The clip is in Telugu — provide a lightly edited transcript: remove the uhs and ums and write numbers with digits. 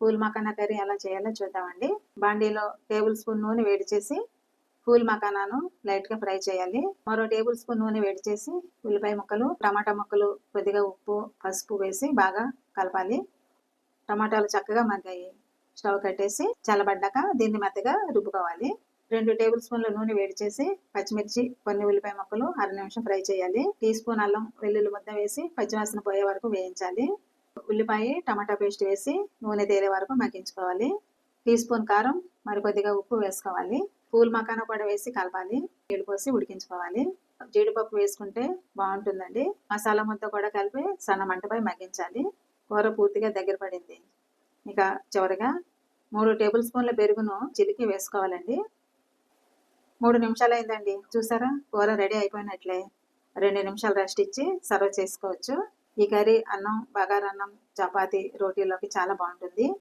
పూల్ మకానా కర్రీ ఎలా చేయాలో చూద్దామండి. బాండీలో టేబుల్ స్పూన్ నూనె వేడి చేసి పూల్ మకానాను లైట్ గా ఫ్రై చేయాలి. మరో టేబుల్ స్పూన్ నూనె వేడి చేసి ఉల్లిపాయ ముక్కలు, టమాటా ముక్కలు, కొద్దిగా ఉప్పు, పసుపు వేసి బాగా కలపాలి. టమాటాలు చక్కగా మగ్గాయి. స్టవ్ కట్టేసి చల్లబడ్డాక దీన్ని మెత్తగా రుబ్బుకోవాలి. 2 టేబుల్ స్పూన్ల నూనె వేడి చేసి పచ్చిమిర్చి, కొన్ని ఉల్లిపాయ ముక్కలు అర నిమిషం ఫ్రై చేయాలి. టీ స్పూన్ అల్లం వెల్లుల్లి ముద్ద వేసి పచ్చివాసన పోయే వరకు వేయించాలి. ఉల్లిపాయ, టమాటా పేస్ట్ వేసి నూనె తేలే వరకు మగ్గించుకోవాలి. టీ స్పూన్ కారం, మరి కొద్దిగా ఉప్పు వేసుకోవాలి. పూల్ మకానా కూడా వేసి కలపాలి. నీళ్ళు పోసి ఉడికించుకోవాలి. జీడిపప్పు వేసుకుంటే బాగుంటుందండి. మసాలా ముద్ద కూడా కలిపి సన్న మంటపై మగ్గించాలి. కూర పూర్తిగా దగ్గర పడింది. ఇక చివరిగా 3 టేబుల్ స్పూన్ల పెరుగును చిలికి వేసుకోవాలండి. 3 నిమిషాలు అయిందండి. చూసారా, కూర రెడీ అయిపోయినట్లే. 2 నిమిషాలు రెస్ట్ ఇచ్చి సర్వ్ చేసుకోవచ్చు. ఈ కర్రీ అన్నం, బగారన్నం, చపాతీ, రోటీలోకి చాలా బాగుంటుంది.